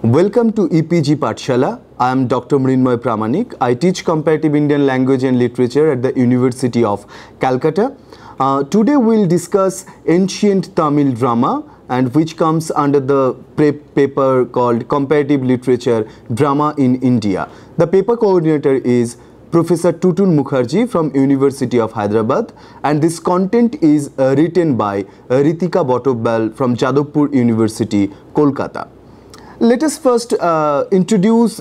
Welcome to EPG Pathshala. I am Dr. Mrinmoy Pramanik. I teach comparative Indian language and literature at the University of Calcutta. Today we will discuss ancient Tamil drama, and which comes under the paper called Comparative Literature Drama in India. The paper coordinator is Professor Tutun Mukherjee from University of Hyderabad, and this content is written by Ritika Botobal from Jadavpur University, Kolkata. Let us first introduce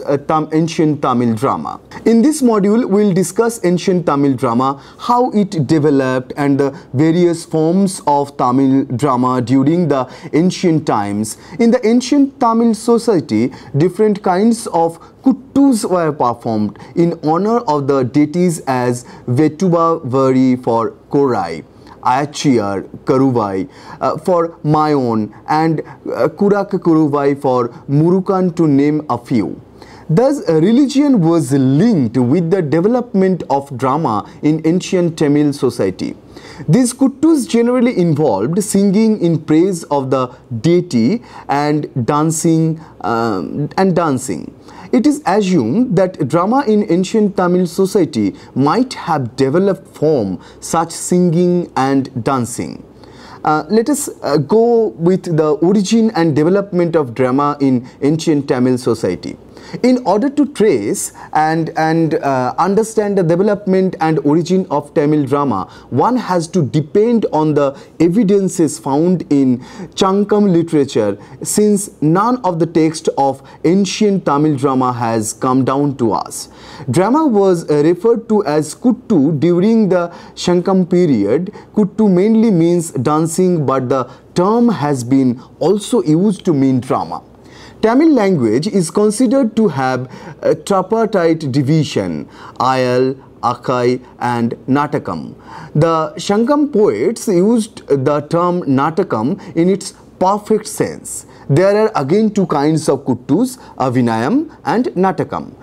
ancient Tamil drama. In this module, we will discuss ancient Tamil drama, how it developed and the various forms of Tamil drama during the ancient times. In the ancient Tamil society, different kinds of kuttus were performed in honor of the deities as Vetuba Vari for Korai, Ayachiyar Karuvai for Mayon, and Kurak Kuruvai for Murukan, to name a few. Thus, religion was linked with the development of drama in ancient Tamil society. These kuttus generally involved singing in praise of the deity and dancing. It is assumed that drama in ancient Tamil society might have developed from such singing and dancing. Let us go with the origin and development of drama in ancient Tamil society. In order to trace and understand the development and origin of Tamil drama, one has to depend on the evidences found in Chankam literature, since none of the text of ancient Tamil drama has come down to us. Drama was referred to as kuttu during the Shankam period. Kuttu mainly means dancing, but the term has been also used to mean drama. Tamil language is considered to have a tripartite division: Ayal, Akai and Natakam. The Shankam poets used the term Natakam in its perfect sense. There are again two kinds of kuttus, Avinayam and Natakam.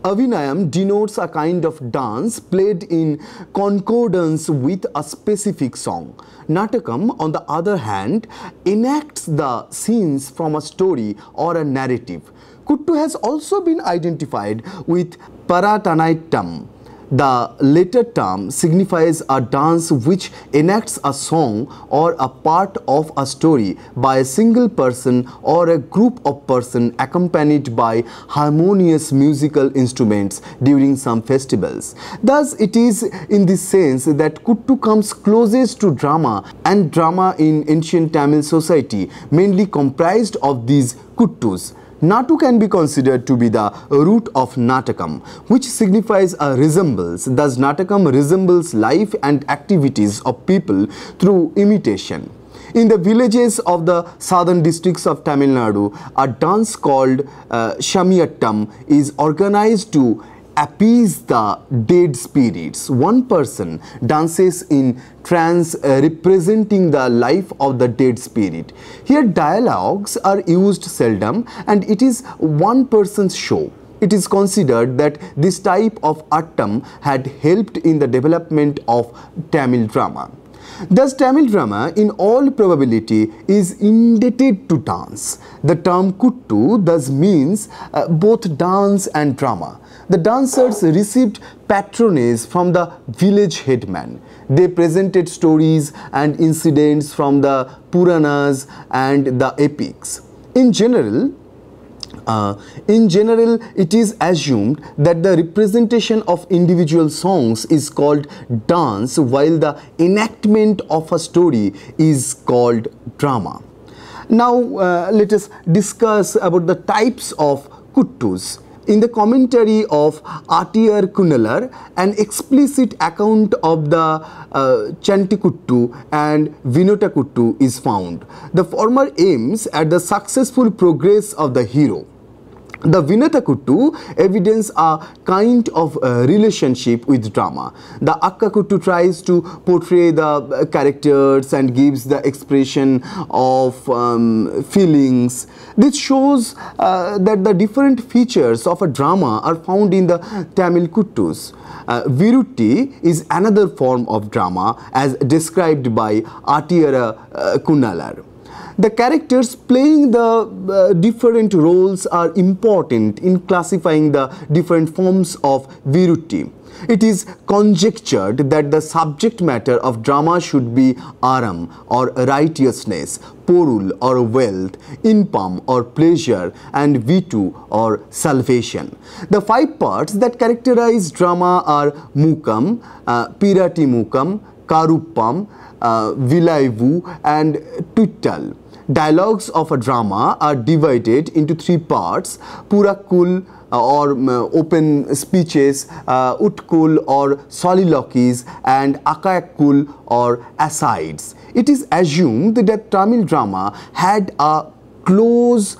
Avinayam denotes a kind of dance played in concordance with a specific song. Natakam, on the other hand, enacts the scenes from a story or a narrative. Kuttu has also been identified with Paratanaitam. The latter term signifies a dance which enacts a song or a part of a story by a single person or a group of persons, accompanied by harmonious musical instruments during some festivals. Thus, it is in this sense that kuttu comes closest to drama, and drama in ancient Tamil society mainly comprised of these kuttus. Natu can be considered to be the root of Natakam, which signifies a resemblance. Thus, Natakam resembles life and activities of people through imitation. In the villages of the southern districts of Tamil Nadu, a dance called Shamiyattam is organized to appease the dead spirits. One person dances in trance representing the life of the dead spirit. Here dialogues are used seldom, and it is one person's show. It is considered that this type of attam had helped in the development of Tamil drama. Thus, Tamil drama, in all probability, is indebted to dance. The term kuttu thus means both dance and drama. The dancers received patronage from the village headman. They presented stories and incidents from the Puranas and the epics. In general, it is assumed that the representation of individual songs is called dance, while the enactment of a story is called drama. Now, let us discuss about the types of kuttus. In the commentary of Atiyar Kunalar, an explicit account of the Chantikuttu and Vinotakuttu is found. The former aims at the successful progress of the hero. The Vinotakuttu evidence a kind of relationship with drama. The Akkakuttu tries to portray the characters and gives the expression of feelings. This shows that the different features of a drama are found in the Tamil kuttus. Virutti is another form of drama as described by Atiyara Kunalar. The characters playing the different roles are important in classifying the different forms of virutti. It is conjectured that the subject matter of drama should be aram or righteousness, porul or wealth, impam or pleasure, and vitu or salvation. The 5 parts that characterize drama are mukam, pirati mukam, karuppam, vilaivu, and tuttal. Dialogues of a drama are divided into 3 parts: purakul or open speeches, utkul or soliloquies, and akayakul or asides. It is assumed that Tamil drama had a close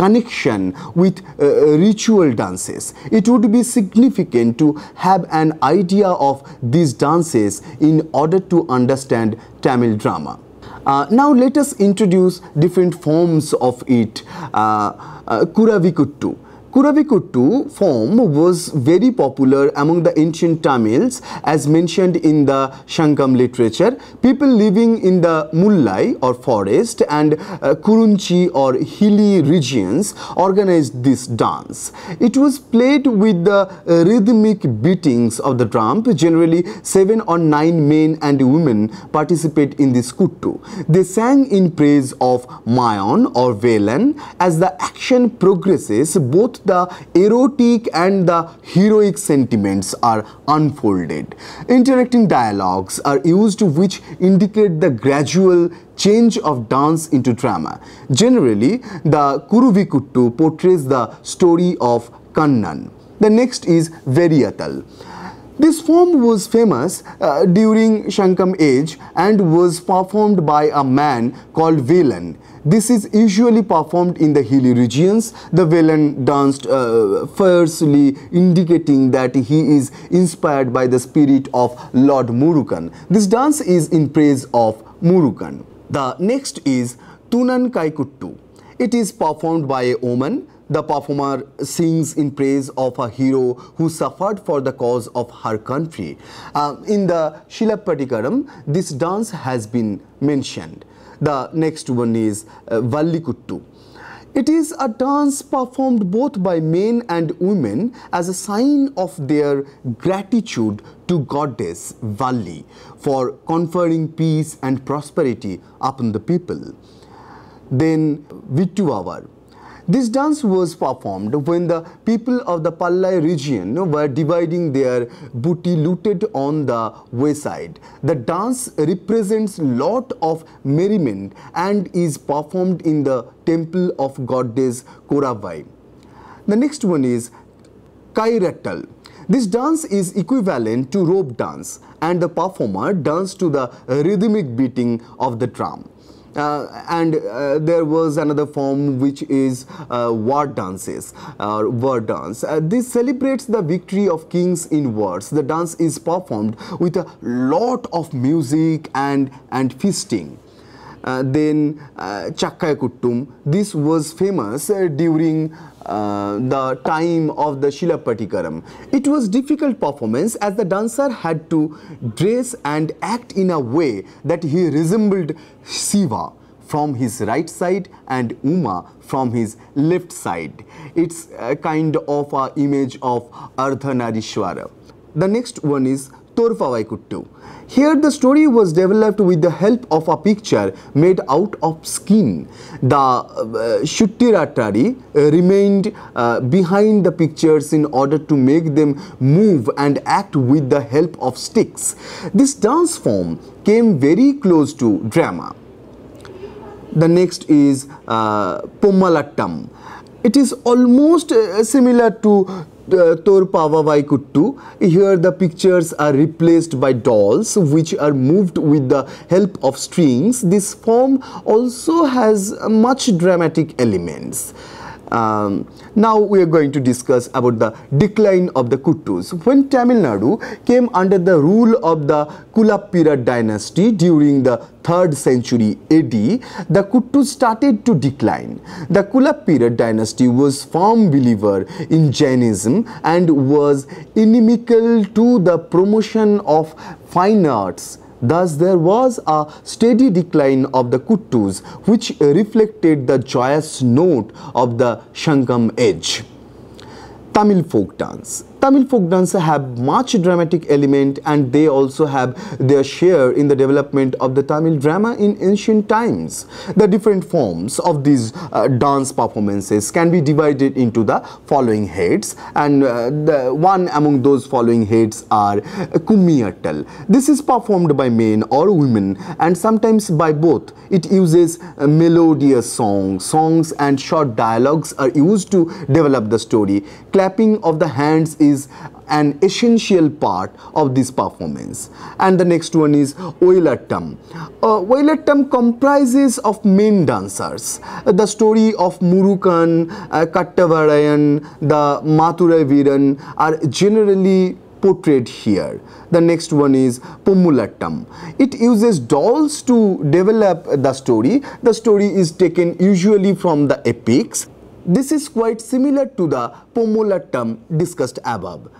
connection with ritual dances. It would be significant to have an idea of these dances in order to understand Tamil drama. Now let us introduce different forms of it. Kuravikuttu. Kuravikuttu form was very popular among the ancient Tamils, as mentioned in the Shankam literature. People living in the Mullai or forest and Kurunchi or hilly regions organized this dance. It was played with the rhythmic beatings of the drum. Generally 7 or 9 men and women participate in this kuttu. They sang in praise of Mayon or Velan. As the action progresses, both the erotic and the heroic sentiments are unfolded. Interacting dialogues are used which indicate the gradual change of dance into drama. Generally, the Kuruvikuttu portrays the story of Kannan. The next is Veriyatal. This form was famous during Shankam age and was performed by a man called Velan. This is usually performed in the hilly regions. The Velan danced fiercely, indicating that he is inspired by the spirit of Lord Murugan. This dance is in praise of Murugan. The next is Tunan Kaikuttu. It is performed by a woman. The performer sings in praise of a hero who suffered for the cause of her country. In the Shilapatikaram, this dance has been mentioned. The next one is Vallikuttu. It is a dance performed both by men and women as a sign of their gratitude to goddess Valli for conferring peace and prosperity upon the people. Then Vittuvavar. This dance was performed when the people of the Pallai region were dividing their booty looted on the wayside. The dance represents lot of merriment and is performed in the temple of goddess Koravai. The next one is Kairattal. This dance is equivalent to rope dance, and the performer dances to the rhythmic beating of the drum. There was another form which is war dances or war dance. This celebrates the victory of kings in wars. The dance is performed with a lot of music and feasting. Then Chakkayakuttum. This was famous during the time of the Shilapatikaram. It was difficult performance as the dancer had to dress and act in a way that he resembled Shiva from his right side and Uma from his left side. It's a kind of a image of Ardhanarishwara. The next one is Torpavaikuttu. Here the story was developed with the help of a picture made out of skin. The Shuttiratari remained behind the pictures in order to make them move and act with the help of sticks. This dance form came very close to drama. The next is Pommalattam. It is almost similar to Torpavaikuttu. Here the pictures are replaced by dolls which are moved with the help of strings. This form also has much dramatic elements. Now we are going to discuss about the decline of the Kuttus. When Tamil Nadu came under the rule of the Kulappira dynasty during the 3rd century AD, the Kuttus started to decline. The Kulappira dynasty was firm believer in Jainism and was inimical to the promotion of fine arts Thus, there was a steady decline of the kuttus, which reflected the joyous note of the Shankam age. Tamil folk dance. Tamil folk dance have much dramatic element, and they also have their share in the development of the Tamil drama in ancient times. The different forms of these dance performances can be divided into the following heads, and the one among those following heads are Kummiyattal. This is performed by men or women, and sometimes by both. It uses melodious songs and short dialogues are used to develop the story. Clapping of the hands is an essential part of this performance. And the next one is Oilattam. Oilattam comprises of men dancers. The story of Murukan, Kattavarayan, the Mathurai Veeran are generally portrayed here. The next one is Pommulattam. It uses dolls to develop the story. The story is taken usually from the epics. This is quite similar to the Pommulattam discussed above.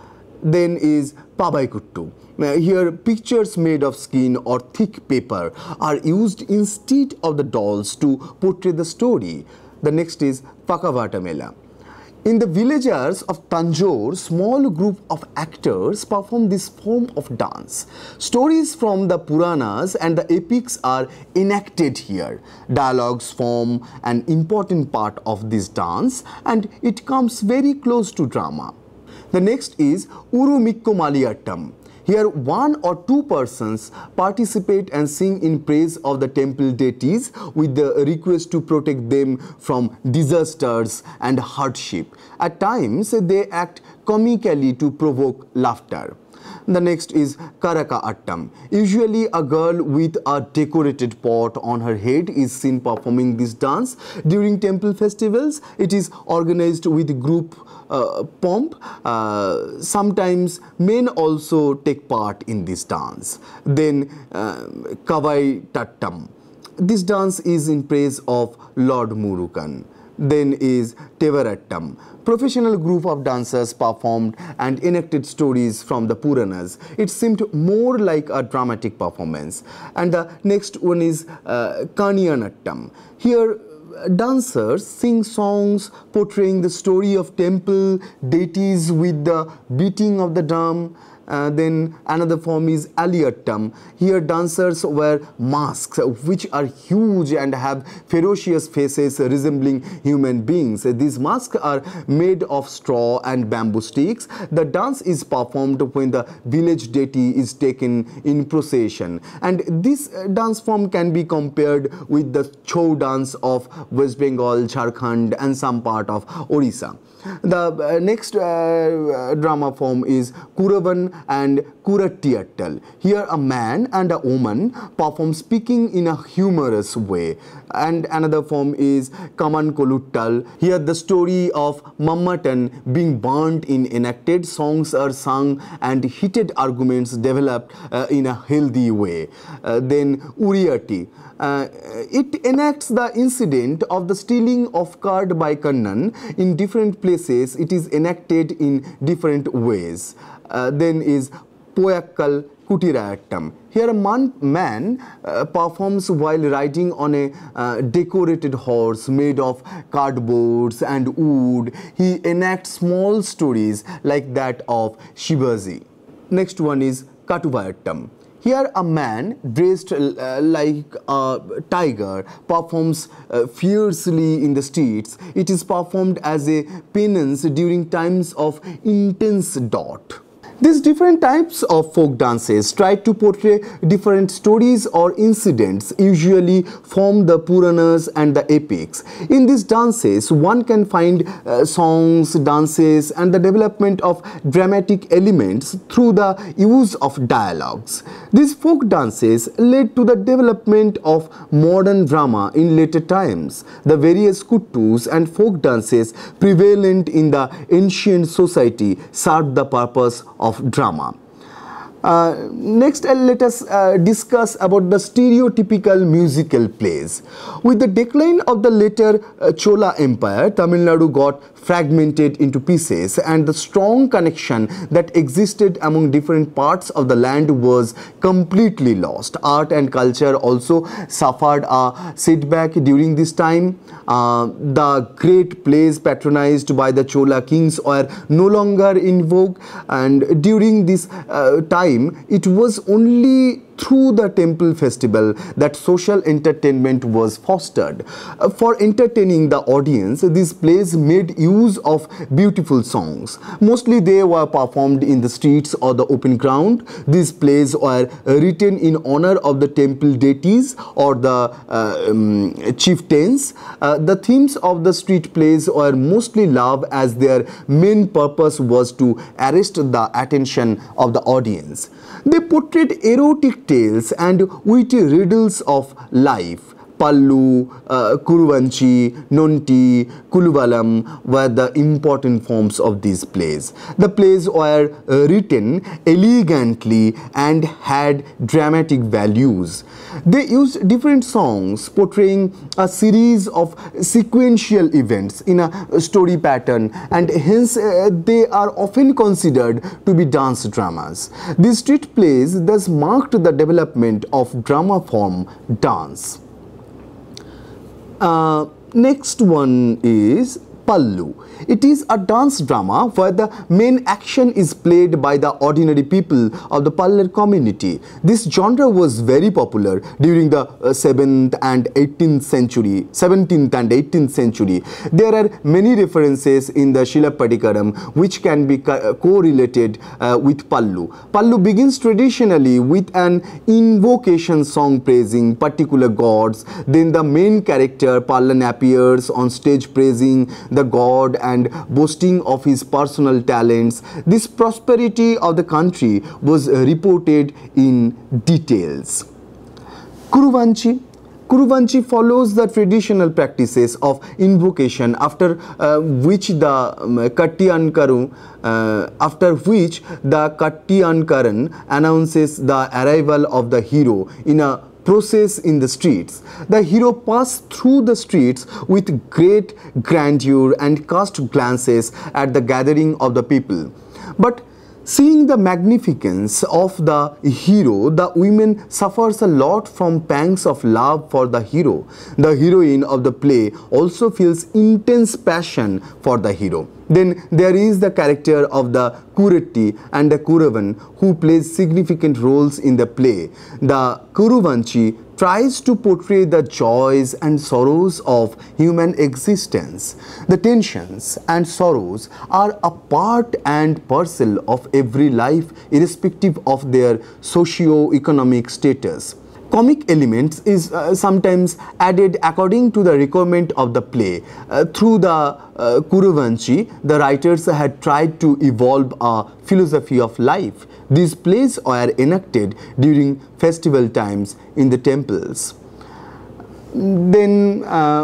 Then is Pavaikuttu. Here pictures made of skin or thick paper are used instead of the dolls to portray the story. The next is Pakavatamela. In the villages of Tanjore, small group of actors perform this form of dance. Stories from the Puranas and the epics are enacted here. Dialogues form an important part of this dance, and it comes very close to drama. The next is Urumikkomaliyattam. Here, one or two persons participate and sing in praise of the temple deities with the request to protect them from disasters and hardship. At times, they act comically to provoke laughter. The next is Karaka Attam. Usually a girl with a decorated pot on her head is seen performing this dance. During temple festivals, it is organized with group pomp. Sometimes men also take part in this dance. Then Kavai Tattam. This dance is in praise of Lord Murukan. Then is Tevarattam. Professional group of dancers performed and enacted stories from the Puranas. It seemed more like a dramatic performance. And the next one is Kaniyanattam. Here dancers sing songs portraying the story of temple deities with the beating of the drum. Then another form is Aliyattam. Here dancers wear masks which are huge and have ferocious faces resembling human beings. These masks are made of straw and bamboo sticks. The dance is performed when the village deity is taken in procession. And this dance form can be compared with the Chhau dance of West Bengal, Jharkhand and some part of Orissa. The next drama form is Kuravan and Kuratiyattal. Here a man and a woman perform speaking in a humorous way. And another form is Kaman Koluttal. Here the story of Mammatan being burnt in enacted. Songs are sung and heated arguments developed in a healthy way. Then Uriyati. It enacts the incident of the stealing of card by Kannan. In different places it is enacted in different ways. Then is Poyakkal Kutirayattam. Here a man performs while riding on a decorated horse made of cardboards and wood. He enacts small stories like that of Shivaji. Next one is Katuvayattam. Here a man dressed like a tiger performs fiercely in the streets. It is performed as a penance during times of intense drought. These different types of folk dances try to portray different stories or incidents, usually from the Puranas and the epics. In these dances, one can find songs, dances and the development of dramatic elements through the use of dialogues. These folk dances led to the development of modern drama in later times. The various kuttus and folk dances prevalent in the ancient society served the purpose of drama. Next, let us discuss about the stereotypical musical plays. With the decline of the later Chola Empire, Tamil Nadu got fragmented into pieces, and the strong connection that existed among different parts of the land was completely lost. Art and culture also suffered a setback during this time. The great plays patronized by the Chola kings were no longer in vogue, and during this time it was only through the temple festival that social entertainment was fostered. For entertaining the audience, these plays made use of beautiful songs. Mostly they were performed in the streets or the open ground. These plays were written in honor of the temple deities or the chieftains. The themes of the street plays were mostly love, as their main purpose was to arrest the attention of the audience. They portrayed erotic tales and witty riddles of life. Pallu, Kuruvanchi, Nonti, Kuluvalam were the important forms of these plays. The plays were written elegantly and had dramatic values. They used different songs portraying a series of sequential events in a story pattern, and hence they are often considered to be dance dramas. These street plays thus marked the development of drama form dance. Next one is Pallu. It is a dance drama where the main action is played by the ordinary people of the Pallar community. This genre was very popular during the 17th and 18th century. There are many references in the Shilappadikaram which can be correlated with Pallu. Pallu begins traditionally with an invocation song praising particular gods. Then the main character Pallan appears on stage praising the god and boasting of his personal talents. This prosperity of the country was reported in details. Kuruvanchi. Kuruvanchi follows the traditional practices of invocation, after which the Kattiyankaran announces the arrival of the hero in a process in the streets. The hero passed through the streets with great grandeur and cast glances at the gathering of the people. But seeing the magnificence of the hero, the women suffers a lot from pangs of love for the hero. The heroine of the play also feels intense passion for the hero. Then there is the character of the Kuretti and the Kuravan, who plays significant roles in the play. The Kuruvanchi tries to portray the joys and sorrows of human existence. The tensions and sorrows are a part and parcel of every life, irrespective of their socio-economic status. Comic elements is sometimes added according to the requirement of the play. Through the Kuruvanchi, the writers had tried to evolve a philosophy of life. These plays are enacted during festival times in the temples. Then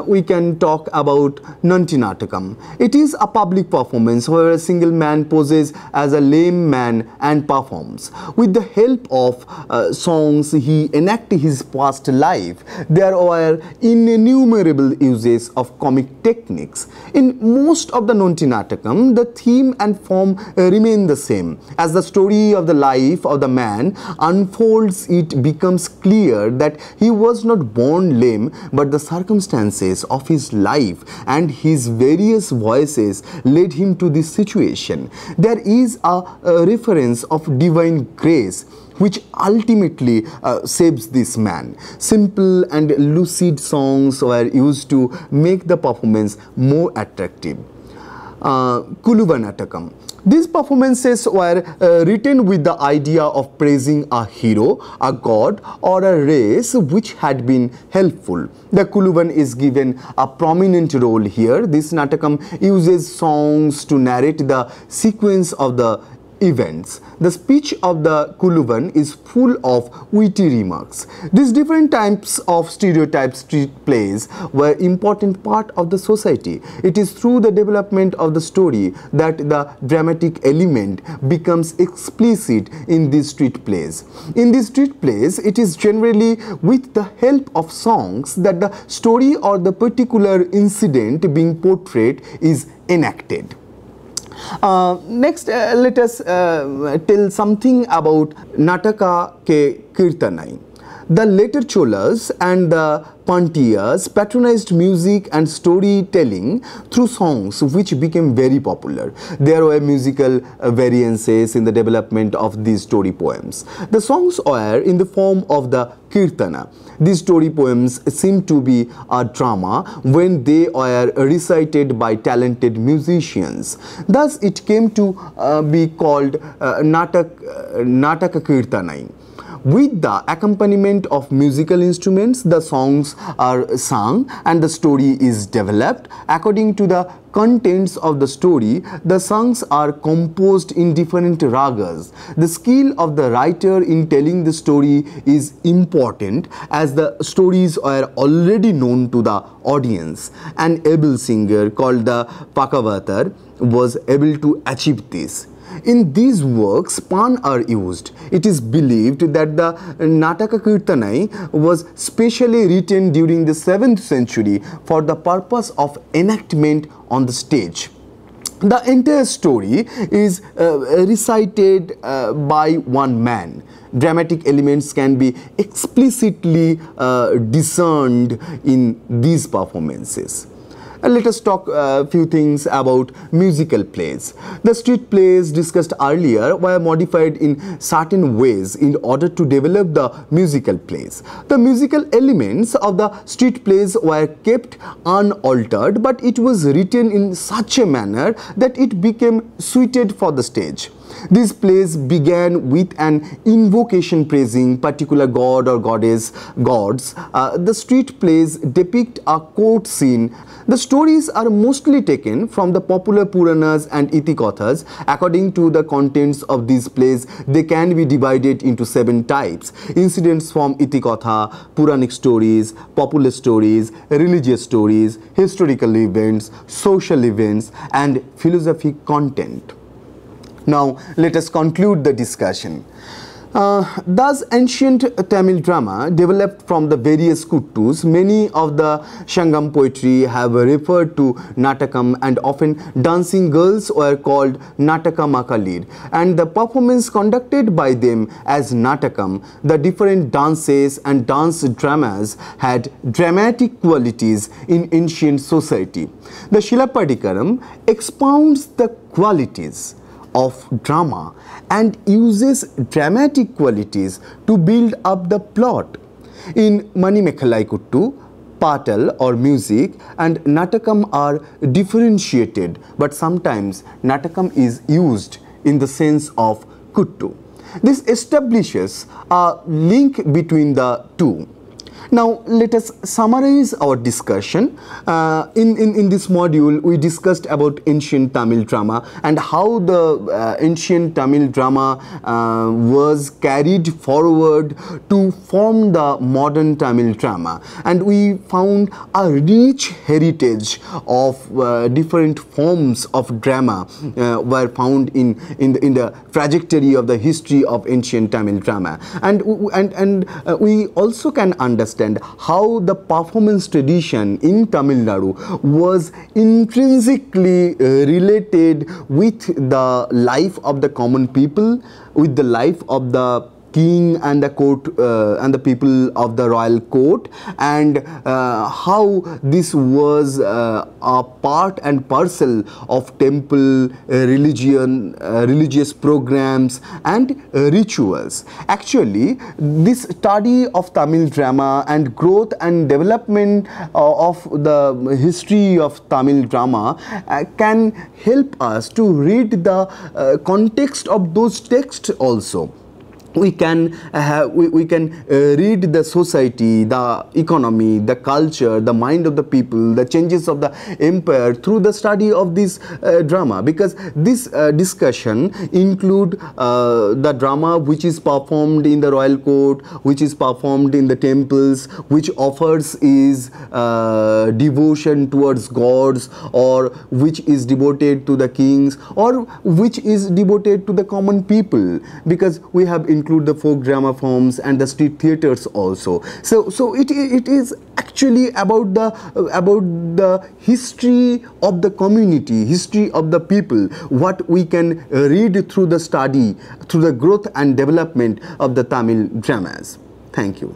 we can talk about Nanti Natakam. It is a public performance where a single man poses as a lame man and performs. With the help of songs, he enacts his past life. There are innumerable uses of comic techniques. In most of the Nanti Natakam, the theme and form remain the same. As the story of the life of the man unfolds, it becomes clear that he was not born lame, but the circumstances of his life and his various voices led him to this situation. There is a reference of divine grace which ultimately saves this man. Simple and lucid songs were used to make the performance more attractive. Kuluvanatakam. These performances were written with the idea of praising a hero, a god, or a race which had been helpful. The Kuluvan is given a prominent role here. This Natakam uses songs to narrate the sequence of the events. The speech of the Kuluvan is full of witty remarks. These different types of stereotype street plays were important part of the society. It is through the development of the story that the dramatic element becomes explicit in these street plays. In these street plays, it is generally with the help of songs that the story or the particular incident being portrayed is enacted. Next, let us tell something about Nataka ke Kirtanai. The later Cholas and the Pandiyas patronized music and storytelling through songs which became very popular. There were musical variances in the development of these story poems. The songs were in the form of the Kirtana. These story poems seem to be a drama when they were recited by talented musicians. Thus, it came to be called Nataka Kirtanai. With the accompaniment of musical instruments, the songs are sung and the story is developed. According to the contents of the story, the songs are composed in different ragas. The skill of the writer in telling the story is important as the stories are already known to the audience. An able singer called the Pakavatar was able to achieve this. In these works, pan are used. It is believed that the Nataka Kirtanai was specially written during the 7th century for the purpose of enactment on the stage. The entire story is recited by one man. Dramatic elements can be explicitly discerned in these performances. Let us talk a few things about musical plays. The street plays discussed earlier were modified in certain ways in order to develop the musical plays. The musical elements of the street plays were kept unaltered, but it was written in such a manner that it became suited for the stage. These plays began with an invocation praising particular god or goddess, gods. The street plays depict a court scene. The stories are mostly taken from the popular Puranas and Itikathas. According to the contents of these plays, they can be divided into 7 types. Incidents from Itikatha, Puranic stories, popular stories, religious stories, historical events, social events, and philosophic content. Now, let us conclude the discussion. Thus, ancient Tamil drama developed from the various kuttus. Many of the Sangam poetry have referred to Natakam, and often dancing girls were called Nataka Makalir, and the performance conducted by them as Natakam. The different dances and dance dramas had dramatic qualities in ancient society. The Shilapadikaram expounds the qualities of drama and uses dramatic qualities to build up the plot. In Manimekhalai Kuttu, Patal or music and Natakam are differentiated, but sometimes Natakam is used in the sense of Kuttu. This establishes a link between the two. Now, let us summarize our discussion. In this module, we discussed about ancient Tamil drama and how the ancient Tamil drama was carried forward to form the modern Tamil drama. And we found a rich heritage of different forms of drama were found in the trajectory of the history of ancient Tamil drama. And we also can understand how the performance tradition in Tamil Nadu was intrinsically related with the life of the common people, with the life of the king and the court and the people of the royal court, and how this was a part and parcel of temple religious programs and rituals. Actually, this study of Tamil drama and growth and development of the history of Tamil drama can help us to read the context of those texts also. we can read the society, the economy, the culture, the mind of the people, the changes of the empire through the study of this drama, because this discussion include the drama which is performed in the royal court, which is performed in the temples, which offers is devotion towards gods, or which is devoted to the kings, or which is devoted to the common people, because we have include the folk drama forms and the street theaters also. So it is actually about the history of the community, history of the people, what we can read through the study, through the growth and development of the Tamil dramas. Thank you.